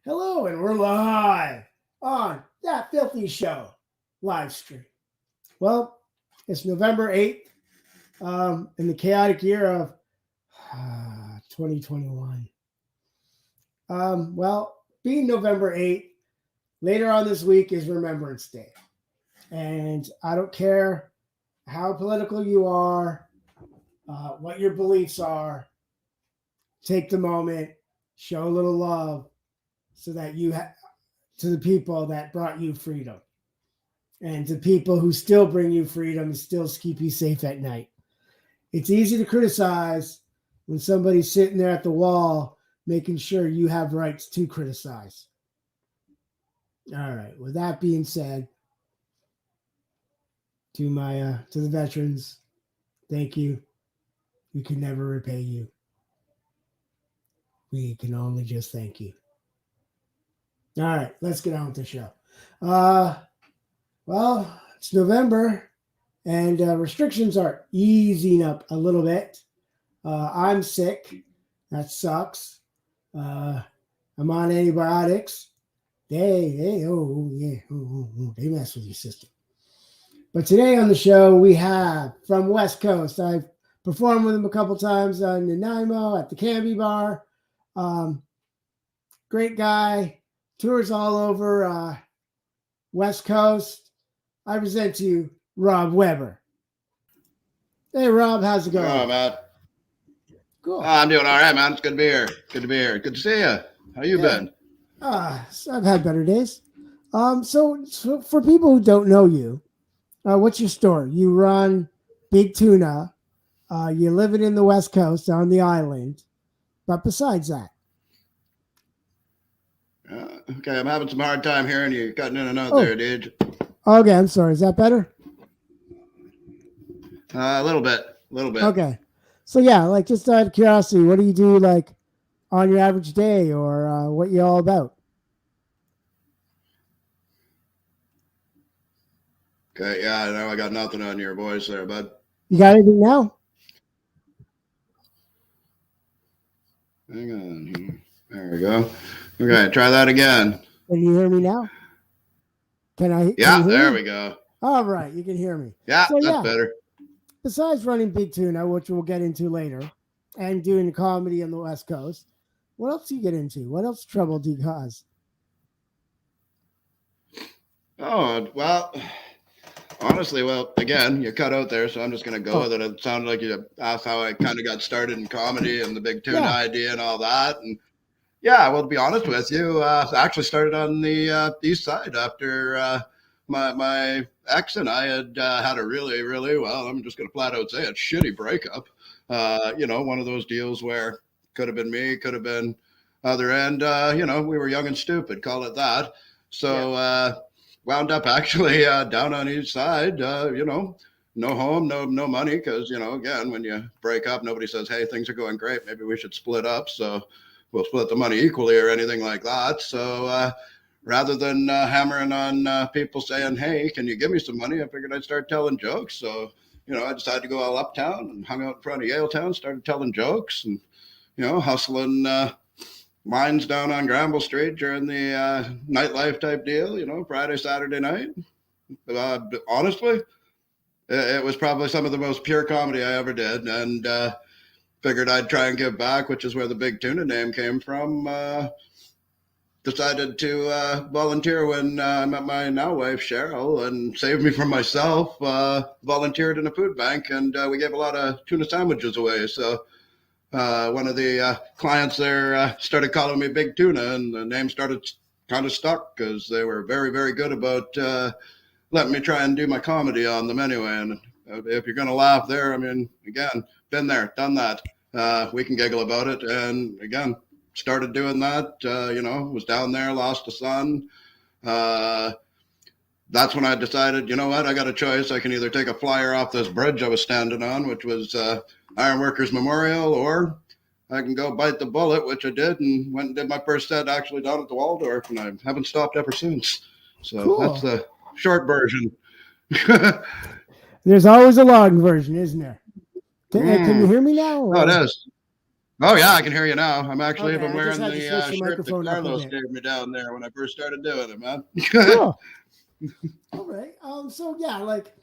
Hello, and we're live on That Filthy Show live stream. Well, it's November 8th in the chaotic year of 2021. Being November 8th, later on this week is Remembrance Day. And I don't care how political you are, what your beliefs are, take the moment, show a little love so that to the people that brought you freedom and to people who still bring you freedom and still keep you safe at night. It's easy to criticize when somebody's sitting there at the wall making sure you have rights to criticize. All right. With that being said, to the veterans, thank you. We can never repay you. We can only just thank you. All right, let's get on with the show. It's November, and restrictions are easing up a little bit. I'm sick. That sucks. I'm on antibiotics. They mess with your system. But today on the show, we have from West Coast. I've performed with him a couple times on Nanaimo at the Canby Bar. Great guy. Tours all over West Coast. I present to you Rob Weber. Hey, Rob, how's it going? Oh, Matt. Cool. I'm doing all right, man. It's good to be here. Good to see you. How you been? I've had better days. So for people who don't know you, what's your story? You run Big Tuna. You're living in the West Coast on the island. But besides that, okay, I'm having some hard time hearing you. Cutting in and out there, dude. Okay, I'm sorry. Is that better? A little bit. Okay. So yeah, just out of curiosity, what do you do on your average day, or what you all about? Okay, yeah, I know I got nothing on your voice there, bud. You got anything now? Hang on here. There we go. Okay, try that again. Can you hear me now? Yeah, there we go. All right, you can hear me. Yeah, that's better. Besides running Big Tuna, which we'll get into later, and doing comedy on the West Coast, what else do you get into? What else trouble do you cause? Oh, well, honestly, again, you cut out there, so I'm just going to go with it. It sounded like you asked how I kind of got started in comedy and the Big Tuna idea and all that. And yeah, well, to be honest with you, I actually started on the east side after my ex and I had a really, really, well, I'm just going to flat out say it, shitty breakup. One of those deals where could have been me, could have been other end. We were young and stupid, call it that. So wound up actually down on each side, no home, no money, because, again, when you break up, nobody says, hey, things are going great, maybe we should split up. So we'll split the money equally or anything like that. So rather than hammering on people saying, hey, can you give me some money? I figured I'd start telling jokes. So, I decided to go all uptown and hung out in front of Yaletown, started telling jokes and, hustling lines down on Granville Street during the nightlife type deal, Friday, Saturday night. Honestly, it was probably some of the most pure comedy I ever did. And figured I'd try and give back, which is where the Big Tuna name came from. Decided to volunteer when I met my now wife, Cheryl, and saved me from myself. Volunteered in a food bank, and we gave a lot of tuna sandwiches away. So one of the clients there started calling me Big Tuna, and the name started kind of stuck because they were very, very good about letting me try and do my comedy on them anyway. And if you're going to laugh there, I mean, again, been there, done that. We can giggle about it. And again, started doing that, was down there, lost a son. That's when I decided, you know what, I got a choice. I can either take a flyer off this bridge I was standing on, which was Ironworkers Memorial, or I can go bite the bullet, which I did, and went and did my first set actually down at the Waldorf, and I haven't stopped ever since. So cool. That's the short version. There's always a long version, isn't there? Can you hear me now? Oh, it is. Oh yeah, I can hear you now. I'm actually Okay, even I just wearing had to switch the the shirt that microphone up a Carlos bit. gave me down there when I first started doing it, man. Cool. All right. So yeah, like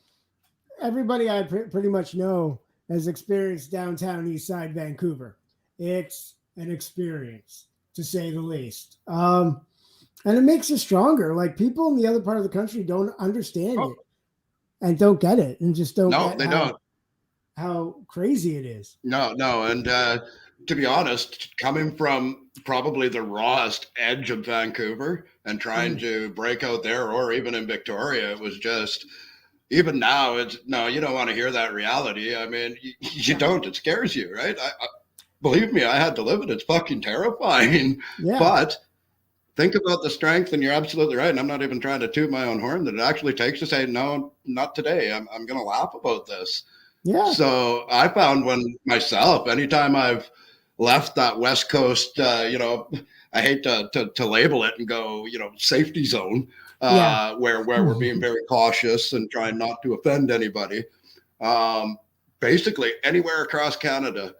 everybody I pretty much know has experienced downtown East Side Vancouver. It's an experience, to say the least. And it makes you stronger. Like people in the other part of the country don't understand Oh, it and don't get it, and just don't no, get they don't. how crazy it is. No. And to be honest, coming from probably the rawest edge of Vancouver and trying to break out there, or even in Victoria, it was just, even now, it's no, you don't want to hear that reality. I mean, you don't. It scares you, right? Believe me, I had to live it. It's fucking terrifying. Yeah. But think about the strength, and you're absolutely right. And I'm not even trying to toot my own horn, that it actually takes to say, no, not today. I'm going to laugh about this. Yeah. So I found when myself, anytime I've left that West Coast, I hate to label it and go, safety zone, where we're being very cautious and trying not to offend anybody. Basically, anywhere across Canada,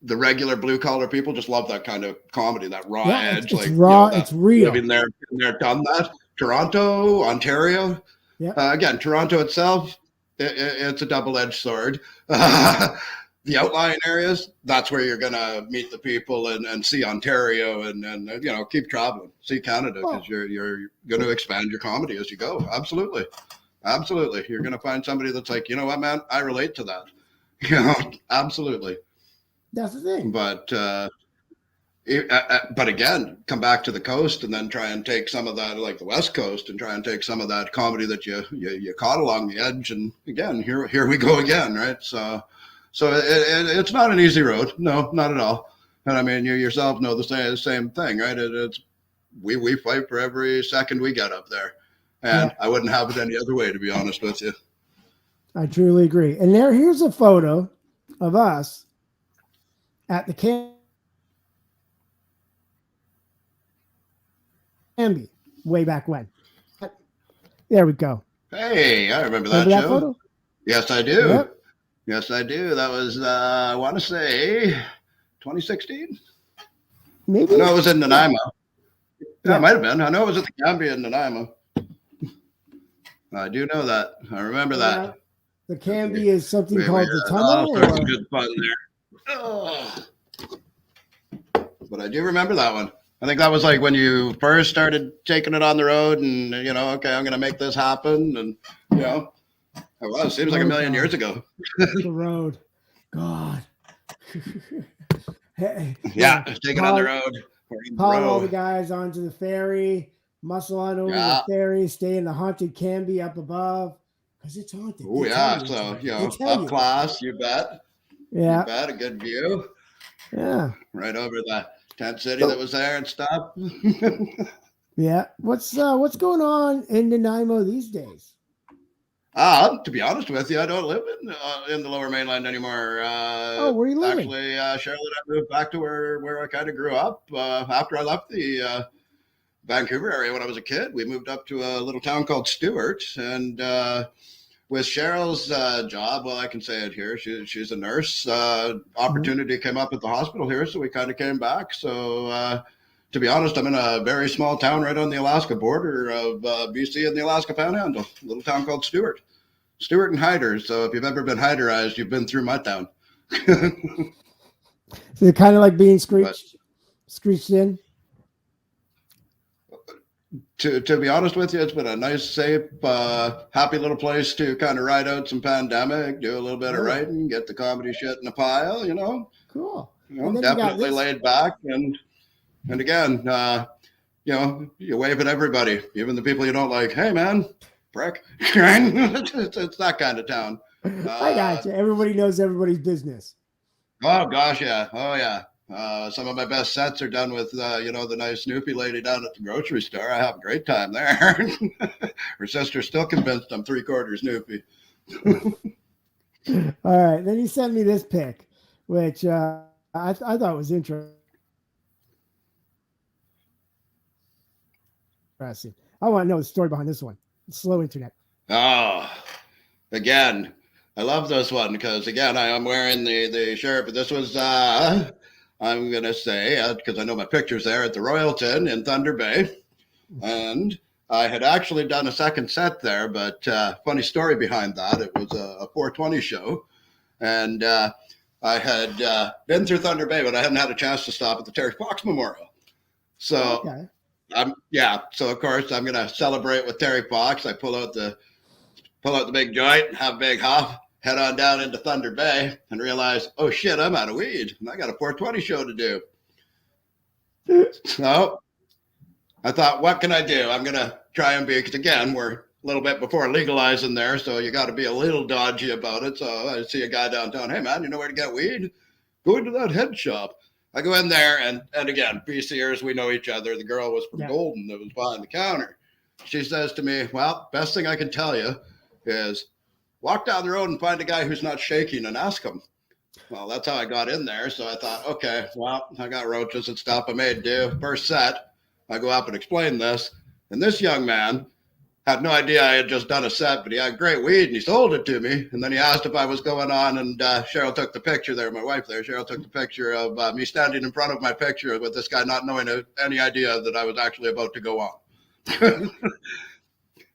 the regular blue collar people just love that kind of comedy, that raw edge, it's like raw, that it's real. living there, done that. Toronto, Ontario, again, Toronto itself, it's a double-edged sword. The outlying areas, that's where you're gonna meet the people and see Ontario and keep traveling, see Canada, because you're going to expand your comedy as you go. Absolutely, you're gonna find somebody that's like, you know what, man, I relate to that. Absolutely. That's the thing. But again, come back to the coast and then try and take some of that, like the West Coast, and try and take some of that comedy that you caught along the edge. And again, here we go again, right? So it's not an easy road. No, not at all. And I mean, you yourself know the same thing, right? We fight for every second we get up there, and I wouldn't have it any other way, to be honest with you. I truly agree. And here's a photo of us at the Canby way back when. There we go. Hey, I remember that show. Photo? Yes, I do. Yep. Yes, I do. That was, I want to say, 2016? Maybe. I know it was in Nanaimo. Yeah, it might have been. I know it was at the Canby in Nanaimo. I do know that. I remember that. The Canby is something called the tunnel? All sorts of good fun there. Oh. But I do remember that one. I think that was like when you first started taking it on the road and, okay, I'm going to make this happen. And, it seems like a million years ago. The road. God. Taking on the road. Follow all the guys onto the ferry, muscle on over the ferry, stay in the haunted Canby up above. Because it's haunted. Oh, yeah. So, up class, you bet. Yeah. You bet. A good view. Yeah. Right over the tent city that was there and stuff. Yeah. What's going on in Nanaimo these days? To be honest with you, I don't live in the Lower Mainland anymore. Where are you living? Actually, Charlotte, I moved back to where I kind of grew up. After I left the Vancouver area when I was a kid, we moved up to a little town called Stewart. And with Cheryl's job, well, I can say it here, she's a nurse. Opportunity came up at the hospital here, so we kind of came back. So to be honest, I'm in a very small town right on the Alaska border of BC and the Alaska Panhandle, a little town called Stewart and Hyder. So if you've ever been Hyderized, you've been through my town. So kind of like being screeched in? To be honest with you, it's been a nice, safe, happy little place to kind of ride out some pandemic, do a little bit of writing, get the comedy shit in a pile, Cool. Definitely laid back. And again, you wave at everybody, even the people you don't like. Hey, man, prick. It's that kind of town. I got you. Everybody knows everybody's business. Oh, gosh, yeah. Oh, yeah. Some of my best sets are done with, the nice Snoopy lady down at the grocery store. I have a great time there. Her sister's still convinced I'm 3/4 Snoopy. All right. Then he sent me this pic, which I thought was interesting. I want to know the story behind this one. Slow internet. Oh, again, I love this one because again, I am wearing the shirt, but this was I'm gonna say because I know my picture's there at the Royalton in Thunder Bay, and I had actually done a second set there, but funny story behind that. It was a 420 show, and I had been through Thunder Bay, but I hadn't had a chance to stop at the Terry Fox Memorial. So Okay. So of course I'm gonna celebrate with Terry Fox. I pull out the big joint, have a big huff, head on down into Thunder Bay, and realize, oh shit, I'm out of weed, and I got a 420 show to do. So I thought, what can I do? I'm gonna try and be, because again, we're a little bit before legalizing there, so you got to be a little dodgy about it. So I see a guy downtown. Hey man, you know where to get weed? Go into that head shop. I go in there, and again, BCers, we know each other. The girl was from Golden that was behind the counter. She says to me, well, best thing I can tell you is walk down the road and find a guy who's not shaking and ask him. Well, that's how I got in there. So I thought, okay, well, I got roaches and stuff. I made do. First set, I go up and explain this. And this young man had no idea I had just done a set, but he had great weed and he sold it to me. And then he asked if I was going on, and Cheryl took the picture there, my wife there. Cheryl took the picture of me standing in front of my picture with this guy not knowing any idea that I was actually about to go on.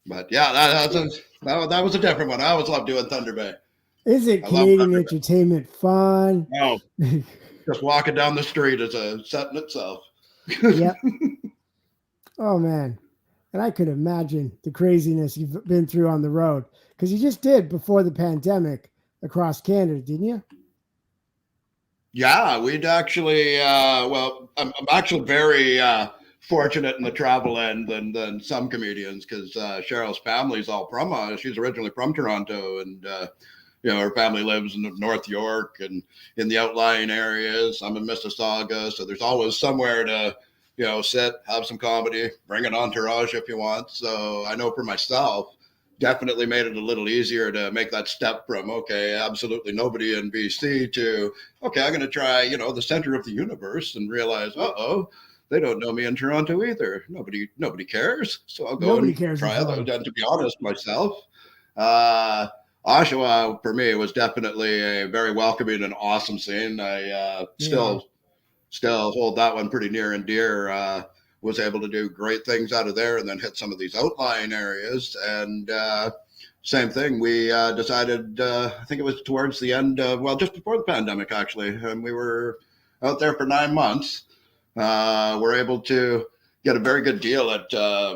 But yeah, that was a different one. I always love doing Thunder Bay. Is it Canadian entertainment fun? No, just walking down the street is a set in itself. Yep. Oh man, and I could imagine the craziness you've been through on the road, because you just did before the pandemic across Canada, didn't you? Yeah, we'd actually. Well, I'm actually very fortunate in the travel end than some comedians, because Cheryl's family's all from. She's originally from Toronto, and her family lives in North York and in the outlying areas. I'm in Mississauga, so there's always somewhere to sit, have some comedy, bring an entourage if you want. So I know for myself, definitely made it a little easier to make that step from, okay, absolutely nobody in BC to, okay, I'm going to try, the center of the universe, and realize, they don't know me in Toronto either. Nobody cares. So I'll go and try other. And to be honest, myself, Oshawa for me was definitely a very welcoming and awesome scene. I still hold that one pretty near and dear. Was able to do great things out of there, and then hit some of these outlying areas. And same thing, we decided, I think it was towards the end of, just before the pandemic actually, and we were out there for 9 months. We're able to get a very good deal at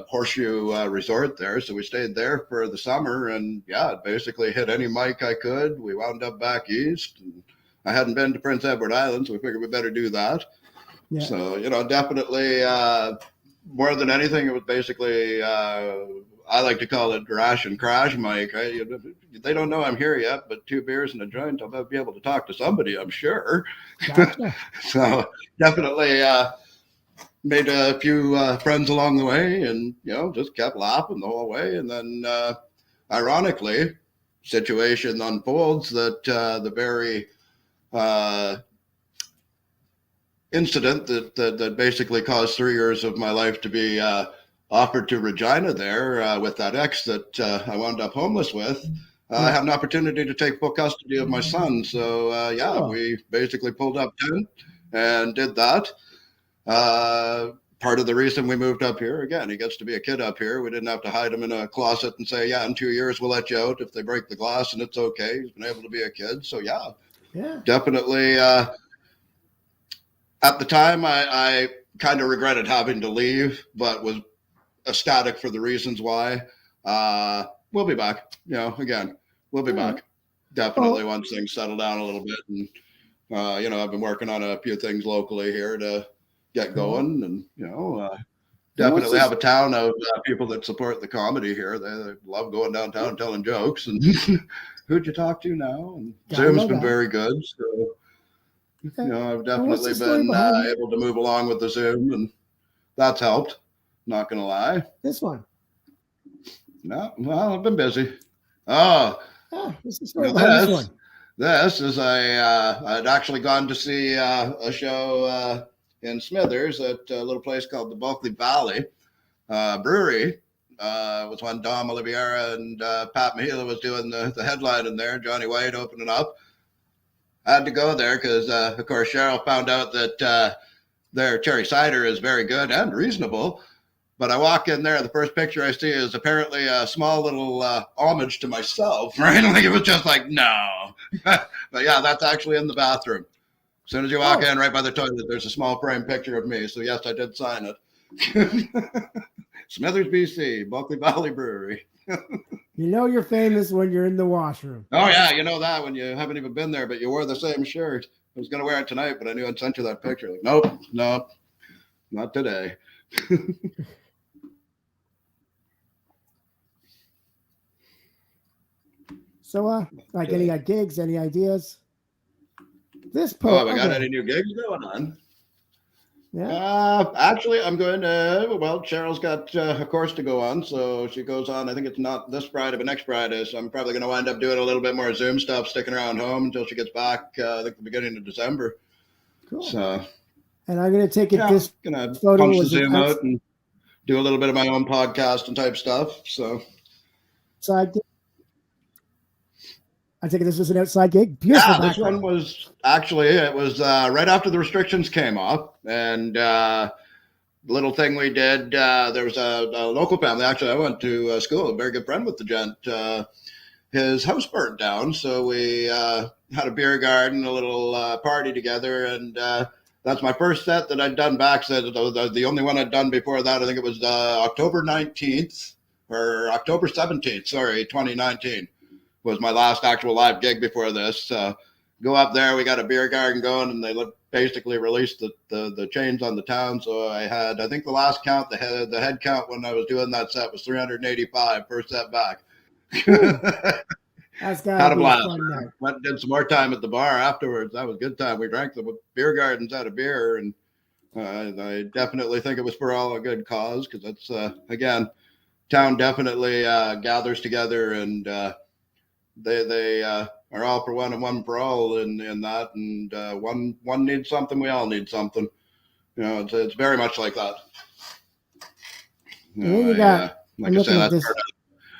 Horseshoe Resort there. So we stayed there for the summer, and basically hit any mic I could. We wound up back east, and I hadn't been to Prince Edward Island, so we figured we better do that. Yeah. So, definitely more than anything, it was basically, I like to call it Grash and Crash mic. Right? They don't know I'm here yet, but 2 beers and a joint, I'll be able to talk to somebody, I'm sure. Gotcha. So definitely made a few friends along the way, and, just kept laughing the whole way. And then ironically, situation unfolds that the very incident that basically caused 3 years of my life to be offered to Regina there with that ex that I wound up homeless with. I have an opportunity to take full custody of my son. So, we basically pulled up tent and did that. Part of the reason we moved up here, again, he gets to be a kid up here. We didn't have to hide him in a closet and say, in 2 years, we'll let you out if they break the glass, and it's okay. He's been able to be a kid. So, definitely. At the time, I kind of regretted having to leave, but was ecstatic for the reasons why. We'll be back. Again, we'll be back. Definitely once things settle down a little bit. And, I've been working on a few things locally here to get going. And, definitely have a town of people that support the comedy here. They love going downtown and telling jokes. And who'd you talk to now? And Zoom's been very good. So, I've definitely been able to move along with the Zoom, and that's helped. Not going to lie. This one. No, well, I've been busy. This is this one. This is I'd actually gone to see a show in Smithers at a little place called the Bulkley Valley Brewery. Was when Dom Oliveira and Pat Mahila was doing the headline in there, Johnny White opening up. I had to go there because, of course, Cheryl found out that their cherry cider is very good and reasonable. But I walk in there, the first picture I see is apparently a small little homage to myself, right? Like it was just like, no. But yeah, that's actually in the bathroom. As soon as you walk in, right by the toilet, there's a small frame picture of me. So yes, I did sign it. Smithers, BC, Bulkley Valley Brewery. You know you're famous when you're in the washroom. Oh yeah, you know that when you haven't even been there, but you wore the same shirt. I was gonna wear it tonight, but I knew I'd sent you that picture. Like, nope, not today. So, like any gigs, any ideas? This post. Oh, we got any new gigs going on? Yeah. Actually, I'm going to. Well, Cheryl's got a course to go on, so she goes on. I think it's not this Friday, but next Friday. So I'm probably going to wind up doing a little bit more Zoom stuff, sticking around home until she gets back. I think the beginning of December. Cool. So. And I'm going to take it. Yeah, this gonna photo punch the Zoom out and do a little bit of my own podcast and type stuff. So I think this was an outside gig. Beautiful. Yeah, this one was actually, it was right after the restrictions came off. And little thing we did, there was a local family. Actually, I went to school, a very good friend with the gent. His house burnt down. So we had a beer garden, a little party together. And that's my first set that I'd done back. So the only one I'd done before that, I think it was October 19th or October 17th, 2019. Was my last actual live gig before this. Go up there, we got a beer garden going, and they basically released the chains on the town. So I think the last count, the head count when I was doing that set was 385, first set back. That's got had a blast. Went and did some more time at the bar afterwards. That was a good time. We drank the beer gardens out of beer, and I definitely think it was for all a good cause because that's, again, town definitely gathers together and they are all for one and one for all in that, and one needs something, we all need something. You know, it's very much like that. Like I said, that's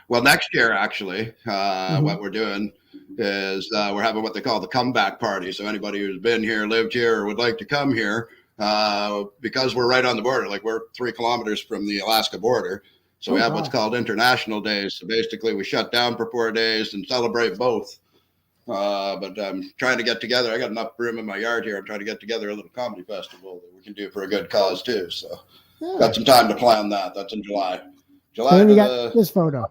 well, next year actually, what we're doing is we're having what they call the comeback party. So anybody who's been here, lived here, or would like to come here, because we're right on the border, like we're 3 kilometers from the Alaska border. So we have what's called international days. So basically we shut down for 4 days and celebrate both. But I'm trying to get together. I got enough room in my yard here. I'm trying to get together a little comedy festival that we can do for a good cause too. So got some time to plan that. That's in July. And you got this photo.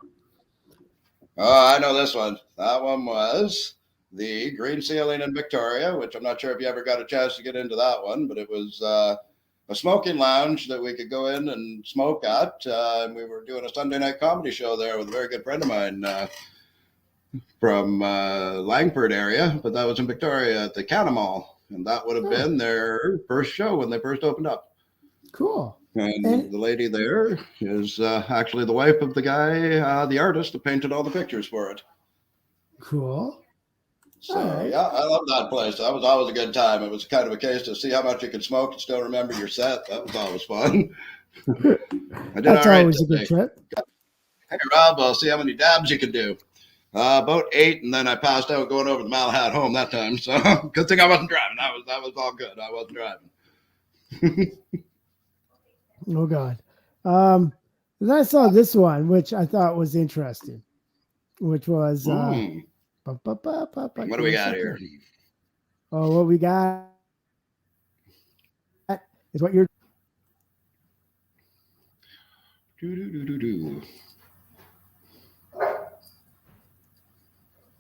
Oh, I know this one. That one was the green ceiling in Victoria, which I'm not sure if you ever got a chance to get into that one, but it was a smoking lounge that we could go in and smoke at. And we were doing a Sunday night comedy show there with a very good friend of mine from Langford area, but that was in Victoria at the Cannamall. And that would have been their first show when they first opened up. Cool. And the lady there is actually the wife of the guy, the artist that painted all the pictures for it. Cool. So, yeah, I love that place. That was always a good time. It was kind of a case to see how much you could smoke and still remember your set. That was always fun. I did That's all right always today. A good trip. Hey, Rob, I'll see how many dabs you can do. About 8, and then I passed out going over the Malahat home that time. So good thing I wasn't driving. That was all good. I wasn't driving. Oh, God. Then I saw this one, which I thought was interesting, which was what do we got here? Oh, what we got is what you're.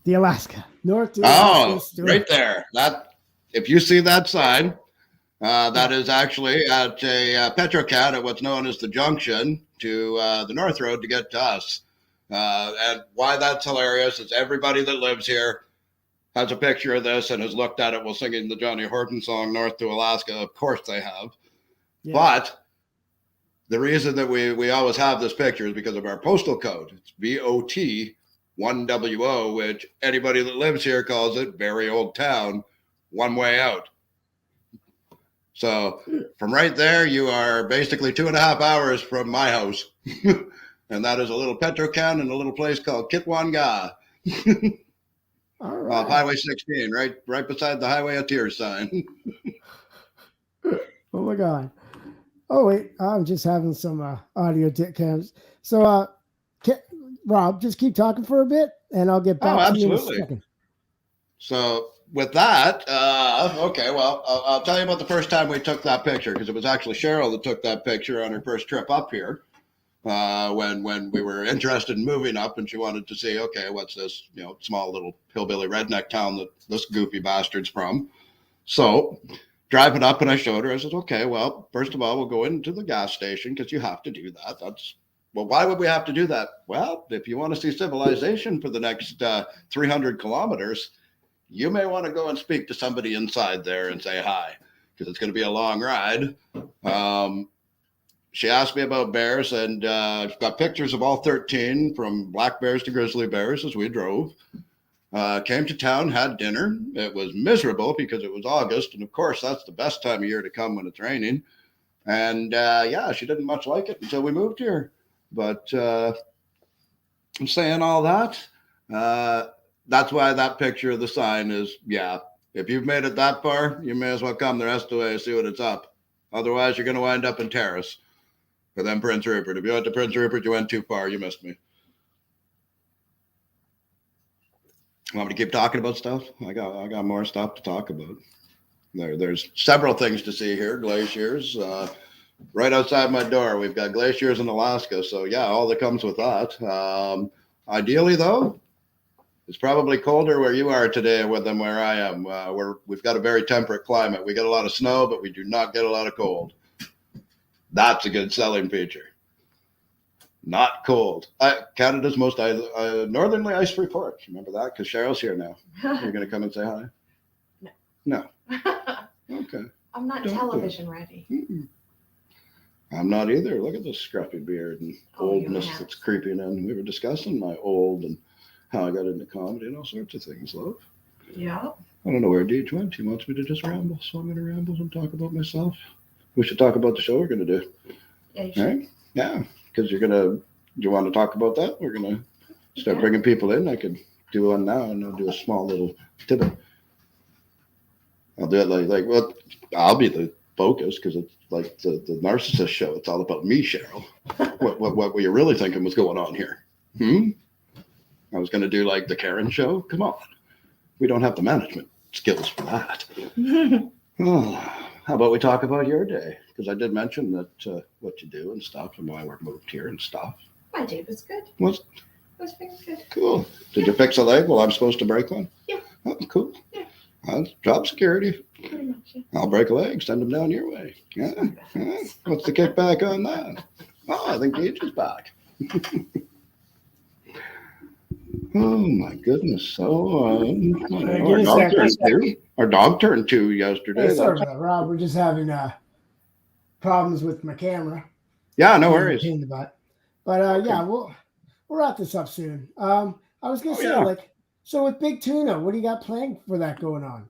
The Alaska, North to Alaska. Oh, right there. That if you see that sign, that is actually at a Petrocat at what's known as the junction to the North Road to get to us. And why that's hilarious is everybody that lives here has a picture of this and has looked at it while singing the Johnny Horton song, North to Alaska. Of course they have. Yeah. But the reason that we always have this picture is because of our postal code. It's VOT 1WO, which anybody that lives here calls it very old town, one way out. So from right there, you are basically 2.5 hours from my house. and that is a little Petrocan in a little place called Kitwanga. All right. Off Highway 16, right beside the Highway of Tears sign. Oh my God. Oh wait, I'm just having some audio cams. So, Rob, just keep talking for a bit, and I'll get back to you in a second. So with that, okay, well, I'll tell you about the first time we took that picture, because it was actually Cheryl that took that picture on her first trip up here. When we were interested in moving up, and she wanted to see, okay, what's this, small little hillbilly redneck town that this goofy bastard's from. So driving up, and I showed her, I said, okay, well, first of all, we'll go into the gas station, because you have to do that. Well, why would we have to do that? Well, if you want to see civilization for the next 300 kilometers, you may want to go and speak to somebody inside there and say hi, because it's going to be a long ride. She asked me about bears, and got pictures of all 13, from black bears to grizzly bears, as we drove. Came to town, had dinner. It was miserable because it was August, and of course that's the best time of year to come when it's raining. And she didn't much like it until we moved here. But I'm saying all that. That's why that picture of the sign is, if you've made it that far, you may as well come the rest of the way and see what it's up. Otherwise, you're going to wind up in Terrace. And then Prince Rupert. If you went to Prince Rupert, you went too far. You missed me. Want me to keep talking about stuff? I got more stuff to talk about. There's several things to see here. Glaciers. Right outside my door, we've got glaciers in Alaska. So, all that comes with that. Ideally, though, it's probably colder where you are today than where I am. We've got a very temperate climate. We get a lot of snow, but we do not get a lot of cold. That's a good selling feature. Not cold. Canada's most northerly ice-free port. Remember that? Because Cheryl's here now. You're going to come and say hi? No. Okay. I'm not television ready. Mm-mm. I'm not either. Look at this scruffy beard and oldness that's creeping in. We were discussing my old and how I got into comedy and all sorts of things, love. Yeah. I don't know where Deej went. He wants me to just ramble, so I'm going to ramble and talk about myself. We should talk about the show we're going to do. Yeah, you should. Right? Yeah, because you want to talk about that? We're going to start bringing people in. I could do one now, and I'll do a small little tidbit. I'll do it I'll be the focus, because it's like the narcissist show. It's all about me, Cheryl. What were you really thinking was going on here? I was going to do like the Karen show. Come on. We don't have the management skills for that. How about we talk about your day? Because I did mention that what you do and stuff, and why we're moved here and stuff. My day was good. It was very good. Cool. Did you fix a leg while I'm supposed to break one? Yeah. Oh, cool. Yeah. Job security. Pretty much, yeah. I'll break a leg, send them down your way. Yeah. What's the kickback on that? Oh, I think Deej is back. Oh my goodness! So our dog turned 2 yesterday. Hey, sorry about that, Rob. We're just having problems with my camera. Yeah, no worries. But we'll wrap this up soon. I was gonna say, so with Big Tuna, what do you got planned for that going on?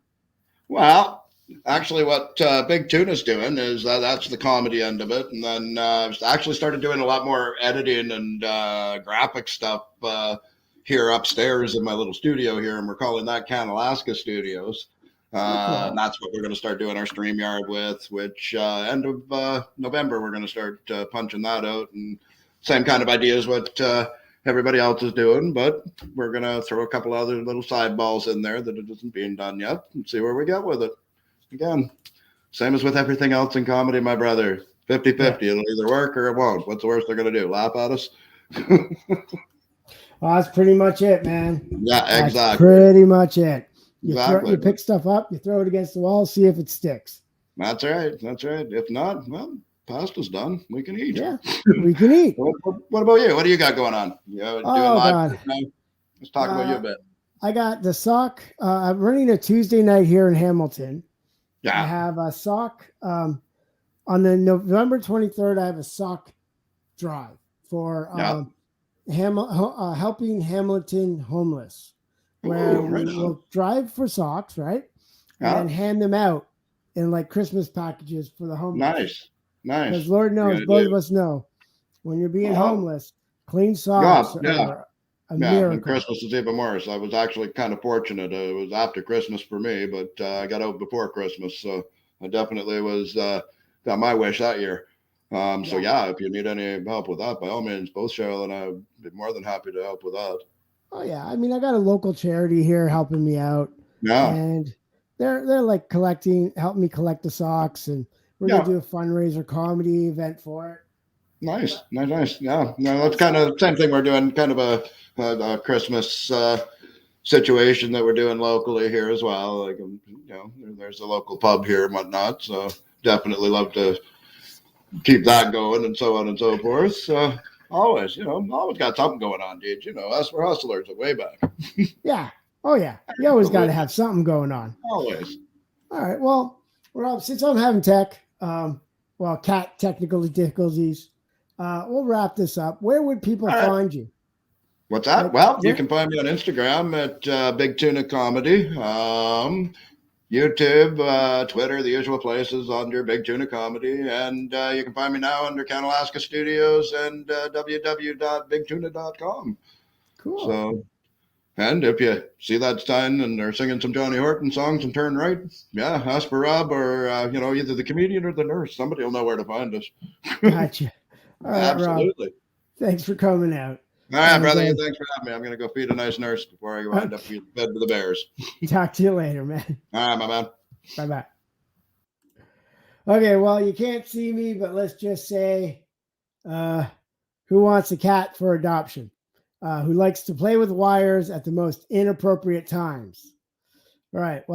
Well, actually, what Big Tuna's doing is that's the comedy end of it, and then actually started doing a lot more editing and graphic stuff here upstairs in my little studio here, and we're calling that Alaska Studios. And that's what we're going to start doing our StreamYard with, which end of November, we're going to start punching that out. And same kind of idea as what everybody else is doing, but we're going to throw a couple other little side balls in there that it isn't being done yet and see where we get with it. Again, same as with everything else in comedy, my brother. 50-50. It'll either work or it won't. What's the worst they're going to do? Laugh at us? Well, that's pretty much it, man. Yeah, exactly. That's pretty much it. You pick stuff up, you throw it against the wall, see if it sticks. That's right. If not, well, pasta's done. We can eat. Yeah, we can eat. What about you? What do you got going on? God. Let's talk about you a bit. I got the sock. I'm running a Tuesday night here in Hamilton. Yeah. I have a sock. On the November 23rd, I have a sock drive for helping Hamilton homeless, where we will drive for socks, right? And then hand them out in like Christmas packages for the homeless. Nice. Because Lord knows, both of us know, when you're being homeless, Clean socks Yeah, are a yeah. And miracle. Christmas is even worse. I was actually kind of fortunate. It was after Christmas for me, but I got out before Christmas, so I definitely was got my wish that year. So yeah, if you need any help with that, by all means, both Cheryl and I would be more than happy to help with that. Oh yeah, I mean, I got a local charity here helping me out, Yeah, and they're like helping me collect the socks, and we're gonna yeah. do a fundraiser comedy event for it. Nice. Yeah, no, that's kind of the same thing. We're doing kind of a Christmas situation that we're doing locally here as well. Like, there's a local pub here and whatnot. So definitely love to keep that going and so on and so forth. So always, always got something going on, dude. Us, we're hustlers way back. Yeah. Oh yeah. You always got to Absolutely. have something going on. Always. All right. Well, Rob, since I'm having cat technical difficulties, we'll wrap this up. Where would people All right. find you? What's that? Like, Well, you can find me on Instagram at Big Tuna Comedy. YouTube, Twitter, the usual places under Big Tuna Comedy. And you can find me now under Canalaska Studios and www.bigtuna.com. Cool. So, and if you see that sign and they're singing some Johnny Horton songs and turn right, yeah, ask for Rob or, either the comedian or the nurse. Somebody will know where to find us. Gotcha. All right, Absolutely. Rob. Thanks for coming out. All right, brother. Thanks for having me. I'm going to go feed a nice nurse before I wind up in bed with the bears. Talk to you later, man. All right, my man. Bye-bye. Okay, well, you can't see me, but let's just say who wants a cat for adoption? Who likes to play with wires at the most inappropriate times? All right. Well,